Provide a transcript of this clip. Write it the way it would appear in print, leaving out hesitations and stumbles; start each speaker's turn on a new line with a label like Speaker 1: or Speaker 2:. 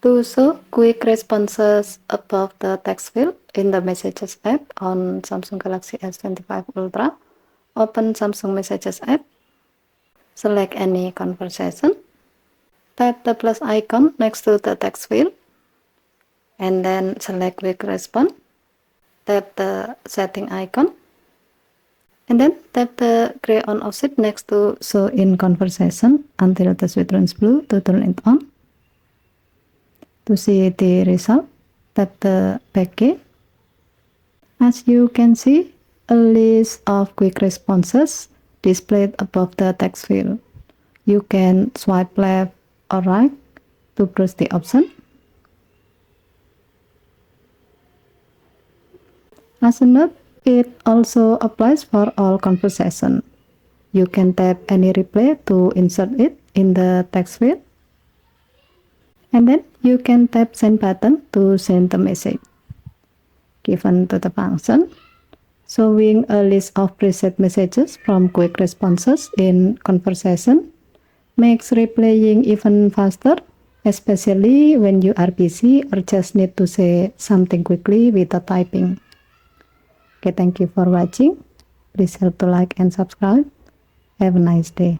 Speaker 1: To show quick responses above the text field in the Messages app on Samsung Galaxy S25 Ultra, open Samsung Messages app, select any conversation, tap the plus icon next to the text field, and then select Quick Response, tap the setting icon, and then tap the gray on offset next to Show in Conversation until the switch turns blue to turn it on. To see the result, tap the back key. As you can see, a list of quick responses displayed above the text field. You can swipe left or right to browse the option. As a note, it also applies for all conversation. You can tap any reply to insert it in the text field. And then you can tap send button to send the message. Given to the function, showing a list of preset messages from quick responses in conversation makes replaying even faster, especially when you are busy or just need to say something quickly without typing. Okay, thank you for watching. Please help to like and subscribe. Have a nice day.